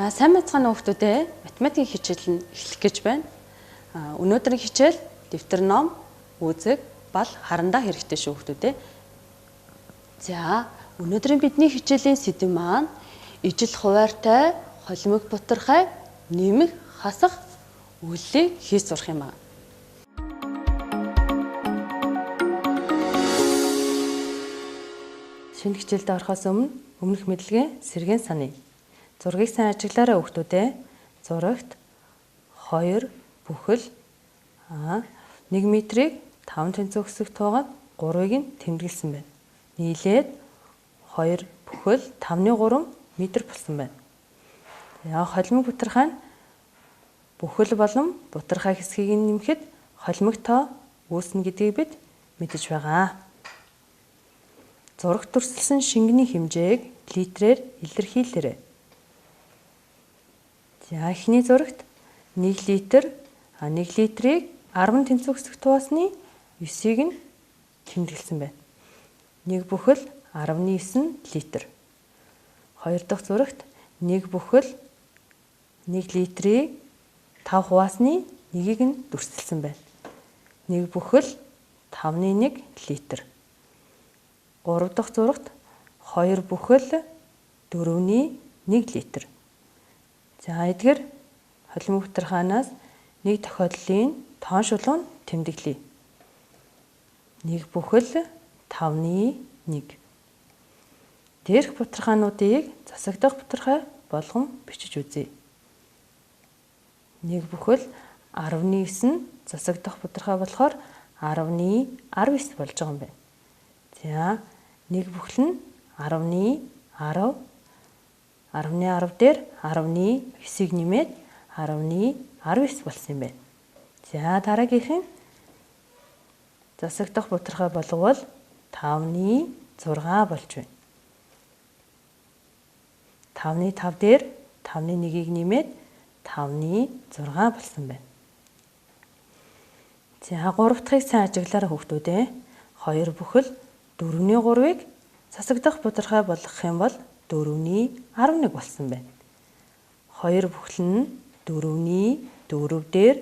За сайн бацгаана хүүхдүүдээ математикийн хичээл нь эхлэх гэж байна. Өнөөдрийн хичээл дэвтэр ном, үзэг, бал харандаа хэрэгтэй шүү хүүхдүүдээ. За өнөөдрийн бидний хичээлийн сэдэв маань ижил хуваартай, холимог бутархай, нэмэх, хасах үйлийг хийж сурах юм аа. Шинэ хичээлд орохоос өмнөх мэдлэгээ сэргээн саная. Зургийг сайн ажиглаарай хүүхдүүдээ. Зурагт 2 бүхэл 1 метрийг 5 тэнцүү хэсэгт туугаад 3-ыг нь тэмдэглэсэн байна. Нийлээд 2 бүхэл 5-3 метр болсон байна. Холимог бутархай нь бүхэл болон бутархай хэсгийг нэмэхэд холимог тоо үүснэ гэдгийг бид мэдэж байгаа. Зурагт дүрсэлсэн шингэний хэмжээг литрээр илэрхийлээрэй. За эхний зурагт 1 литр 1 литрийг 10 тэнцүү хэсэгт туусныг 9-ыг нь тэмдэглэсэн байна. 1 бүхэл 19 литр. 2 дахь зурагт 1 бүхэл 1 литрийг 5 хуваасны 1-ийг нь дүрсэлсэн байна. 1 бүхэл 5.1 литр. 3 дахь зурагт 2 бүхэл 4.1 литр. За эдгээр холимог бутархайнаас нэг тохиолдлын тоон шулуун тэмдэглэе. 1 бүхэл 5.1. Дээрх бутархайнуудыг засагдах бутархай болгон бичиж үзье. 1 бүхэл 19 засагдах бутархай болохоор 10.19 болж байгаа юм байна. За 1 бүхэл нь 10.10 10.10 дээр 10.9-ийг нэмээд 10.19 болсон юм байна. За дараагийнх нь засагдах бутархай болговол 5.6 болж байна. 5.5 дээр 5.1-ийг нэмээд 5.6 болсон байна. За 3 дахьыг сайн ажиглаарай хүүхдүүдээ. 2 бүхэл 4.3-ыг засагдах бутархай болгох юм бол 4.11 болсон байна. 2 бүхэл нь 4.4 дээр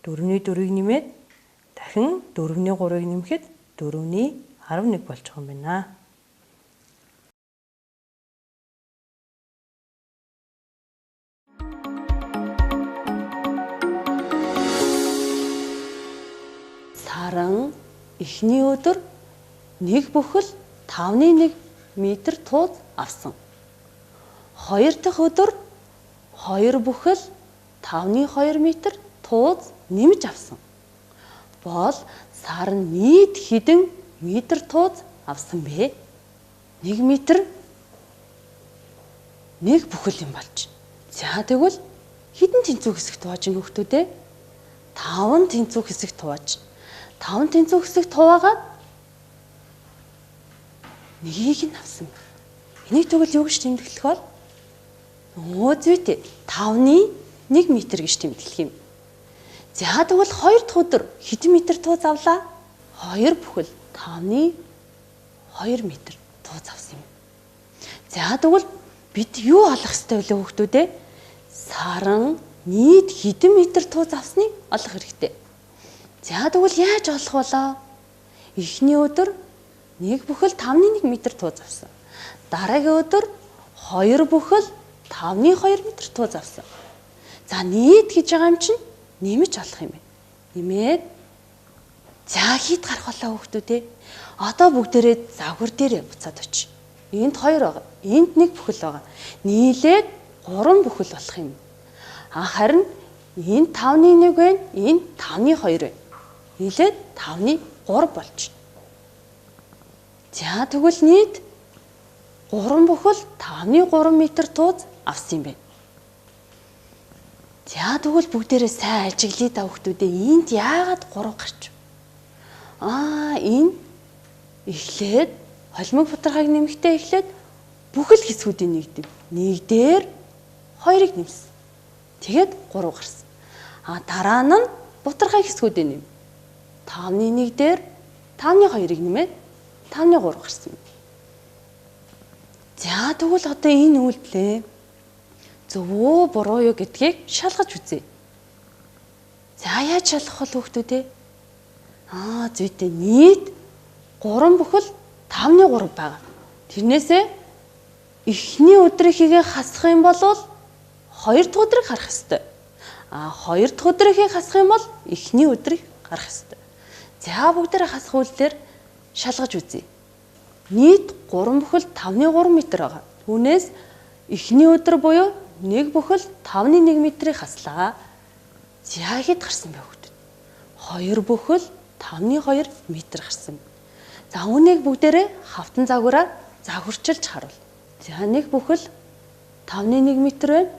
4.4-ийг нэмээд дахин 4.3-ыг нэмэхэд 4.11 болж байгаа юм байна. Саран эхний өдөр 1 бүхэл 5.1 метр тууз авсан. 2 дахь өдөр 2 бүхэл 5.2 метр тууз нэмж авсан. Бол Саран нийт хэдэн метр тууз авсан бэ? 1 метр 1 бүхэл юм болж. За тэгвэл хэдэн тэнцүү хэсэгт тууж ийн хүүхдүүдээ? 5 тэнцүү хэсэгт тууж. 5 тэнцүү хэсэгт хуваагаад 1-ийг нь авсан. Энийг тэгвэл юу гэж тэмдэглэх бол? Зүйтэй 5.1 метр гэж тэмдэглэх юм. За тэгвэл 2 дахь өдөр хэдэн метр тууз авлаа? 2 бүхэл 5.2 метр тууз авсан юм. За тэгвэл бид юу олох ёстой вэ хүүхдүүдээ? Саран нийт хэдэн метр тууз авсныг олох хэрэгтэй. За тэгвэл яаж олох болоо? Эхний өдөр 1 бүхэл 5.1 метр тууз авсан. Дараагийн өдөр 2 бүхэл 5.2 метр тууз авсан. За нийт гэж байгаа юм чинь нэмж олох юм байна. Нэмээд за хэд гарах болоо хүүхдүүдээ? Одоо бүгдээрээ завхар дээрээ буцаад очив. Энд 2 байгаа. Энд 1 бүхэл байгаа. Нийлээд 3 бүхэл болох юм. Харин энд 5.1 байна. Энд 5.2 байна. Нийлээд 5.3 болж байна. За тэгвэл нийт 3 бүхэл 5.3 метр тууз авсан юм байна. За тэгвэл бүгдээрээ сайн ажиглая да хүүхдүүдээ. Энд яагаад 3 гарч вэ? Энэ эхлээд холимог бутархайг нэмэхдээ эхлээд бүхэл хэсгүүдийн нэгдэв. 1 дээр 2-ыг нэмсэн. Тэгээд 3 гарсан. Дараа нь бутархай хэсгүүдийн нэм. 5.1 дээр 5.2-ыг нэмээд 5.3 гарсан. За тэгвэл одоо энэ үйлдэлээ зөв үү буруу юу гэдгийг шалгаж үзье. За яаж шалгах вэ хүүхдүүд ээ? Зүйтэй нийт 3 бүхэл 5-ны 3 байгаа. Тэрнээсээ эхний өдрийнхийгээ хасах юм бол 2 дахь өдрийг харах ёстой. 2 дахь өдрийнхийг хасах юм бол эхний өдрийг гарах ёстой. За бүгдээрээ хасах үйлдэлээр шалгаж үзье. Нийт 3 бүхэл 5-ны 3 метр байгаа. Түүнээс эхний өдөр буюу 1 бүхэл 5-ны 1 метрийг хаслаа. За хэд гарсан бэ хүүхдүүд? 2 бүхэл 5-ны 2 метр гарсан. За үүнийг бүгдээрээ хавтан загвараар загварчилж харуул. За 1 бүхэл 5-ны 1 метр байна.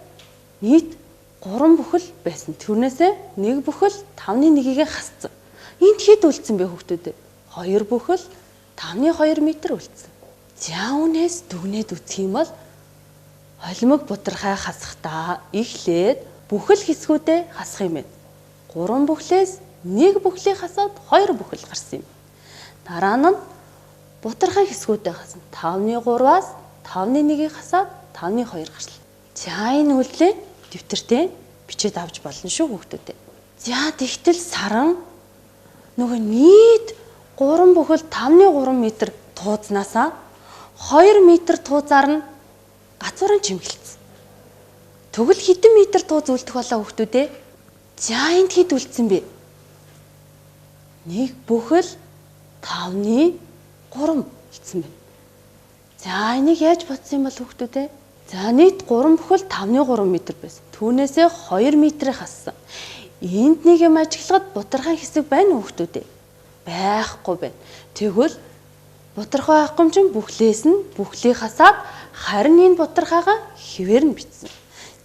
Нийт 3 бүхэл байсан. Түүнээсээ 1 бүхэл 5-ны 1-ийг хасцсан. Энд хэд үлдсэн бэ хүүхдүүд? 2 бүхэл 5-ны 2 метр үлдсэн. За үүнээс дүгнээд үзэх юм бол холимог бутархай хасахдаа эхлээд бүхэл хэсгүүдээ хасах юм байна. 3 бүхлээс 1 бүхлийг хасаад 2 бүхэл гарсан юм. Дараа нь бутархай хэсгүүдээ хасна. 5-ны 3-аас 5-ны 1-ийг хасаад 5-ны 2 гарсан. За энэ үйлдэлээ дэвтэртээ бичиж авч болно шүү хүүхдүүдээ. За тэгтэл саран нөгөө нийт 3 бүхэл 5-ны 3 метр тууцнаасаа 2 метр тууцаар нь гацууран чимгэлцсэн. Тэгвэл хэдэн метр тууз үлдэх болоо хүүхдүүдээ? За энд хэд үлдсэн бэ? 1 бүхэл 5-ны 3 үлдсэн байна. За энийг яаж бодсон юм бол хүүхдүүдээ? За нийт 3 бүхэл 5-ны 3 метр байсан. Түүнээсээ 2 метрийг хассан. Энд нэг юм ажиглагад бутархай хэсэг байна уу хүүхдүүдээ? Байхгүй байна. Тэгвэл бутархай байхгүй юм чинь бүхлээс нь бүхлийг хасаад харин энэ бутархайгаа хэвээр нь бичсэн.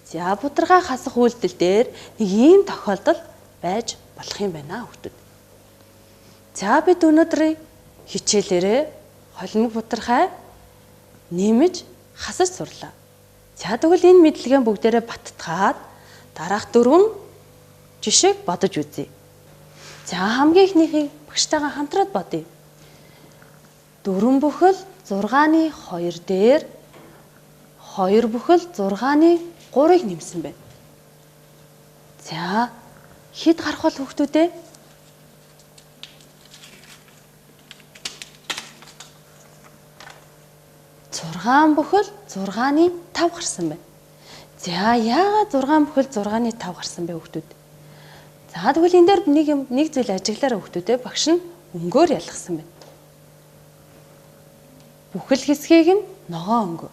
За бутархай хасах үйлдэл дээр нэг ийм тохиолдол байж болох юм байна хүүхдүүд. За бид өнөөдрийн хичээлээрээ холимог бутархай нэмж хасаж сурлаа. За тэгвэл энэ мэдлэгээ бүгдээрээ баттгаад дараах 4 жишээг бодож үзье. За хамгийн ихнийхийг багштайгаа хамтраад бодъё. 4 бүхэл 6-ны 2 дээр 2 бүхэл 6-ны 3-ыг нэмсэн байна. За хэд гарах бол хүүхдүүдээ? 6 бүхэл 6-ны 5 гарсан байна. За яагаад 6 бүхэл 6-ны 5 гарсан бэ хүүхдүүд? За тэгвэл энэ дээр нэг зүйл ажиглаараа хүүхдүүдээ багш нь өнгөөр ялгасан байна. Бүхэл хэсгийг нь ногоо өнгө.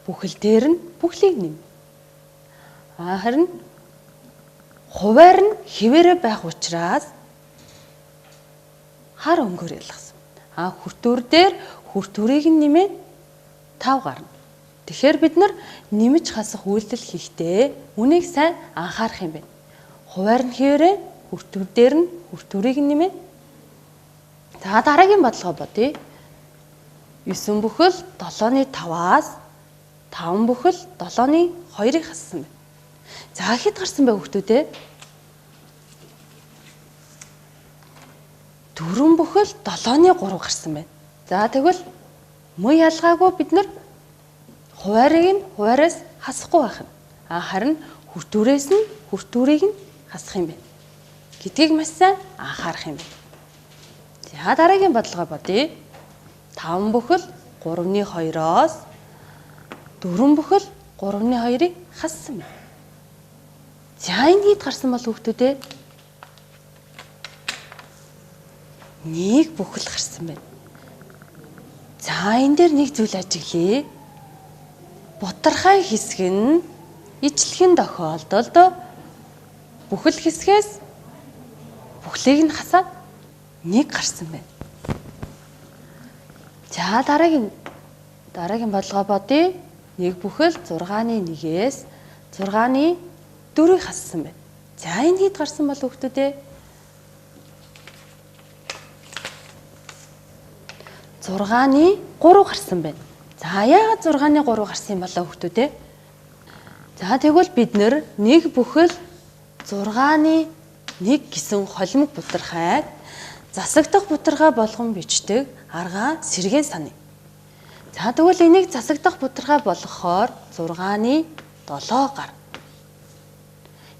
Бүхэл дээр нь бүхлийг нэм. Харин хуваар нь хэвээрээ байх учраас хар өнгөөр ялгасан. Хүртүр дээр хүртүрийг нь нэмээд 5 гарна. Тэгэхээр бид нар нэмж хасах үйлдэл хийхдээ үнийг сайн анхаарах юм байна. Хуваар нь хэвээрээ хүртүр дээр нь хүртүрийг нь нэмээд. За дараагийн бодлого бодъё. 9 бүхэл 7-ны 5-аас 5 бүхэл 7-ны 2-ыг хассан байна. За хэд гарсан бэ хүүхдүүдээ? 4 бүхэл 7-ны 3 гарсан байна. За тэгвэл мөн ялгаагүй бид нар хуваараас хасахгүй байх нь. Харин хүртүрээс нь хүртүрийг нь хасах юм байна. Гэдгийг маш сайн анхаарах юм байна. За дараагийн бодлогоо бодъё. 5 бүхэл 3-ны 2-оос 4 бүхэл 3-ны 2-ыг хассан байна. За энэ хэд гарсан бол хүүхдүүдээ? 1 бүхэл гарсан байна. За энэ дээр нэг зүйл ажиглая. Бутархай хэсэг нь ижлэхэн тохиолдолд бүхэл хэсгээс бүхлийг нь хасаад 1 гарсан байна. За дараагийн бодлого бодъё. 1 бүхэл 6-ны 1-ээс 6-ны 4-ийг хассан байна. За энэ хэд гарсан бол хүүхдүүдээ? 6-ны 3 гарсан байна. За яагаад 6-ны 3 гарсан юм болоо хүүхдүүдээ? За тэгвэл бид нэр 1 бүхэл 6-ны 1 гэсэн холимог бутархайг засагдах бутархай болгон бичдэг аргаа сэргээн саная. За тэгвэл энийг засагдах бутархай болгохоор 6-ны 7 гар.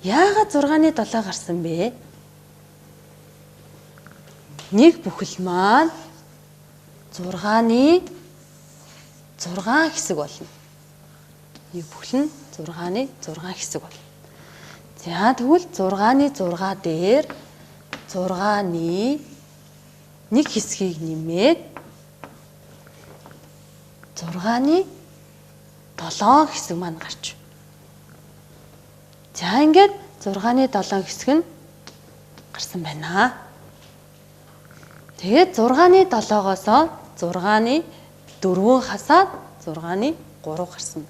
Яагаад 6-ны 7 гарсан бэ? Нэг бүхэл маань 6-ны 6 хэсэг болно. Нэг бүхэл нь 6-ны 6 хэсэг болно. За тэгвэл 6-ны 6 дээр 6-ны нэг хэсгийг нэмээд 6-ны 7 хэсэг маань гарч. За ингээд 6-ны 7 хэсэг нь гарсан байна. Тэгээд 6-ны 7-оос 6-ны 4 хасаад 6-ны 3 гарсан.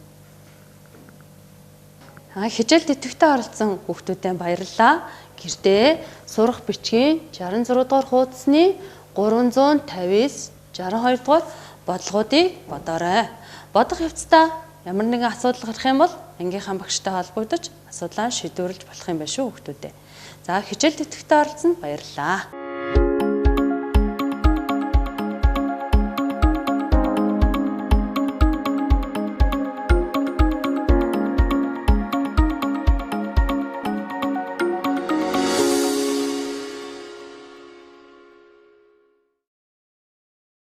Хичээлд идэвхтэй оролцсон хүүхдүүдэд баярлалаа. Гэртээ сурах бичгийн 66 дугаар хуудасны 359 62 дугаар бодлогуудыг бодоорой. Бодох явцдаа ямар нэгэн асуудал гарах юм бол ангийнхаа багштай холбогдож асуудлаа шийдвэрлэж болох юм байна шүү хүүхдүүдээ. За хичээлд идэвхтэй оролцсонд баярлалаа.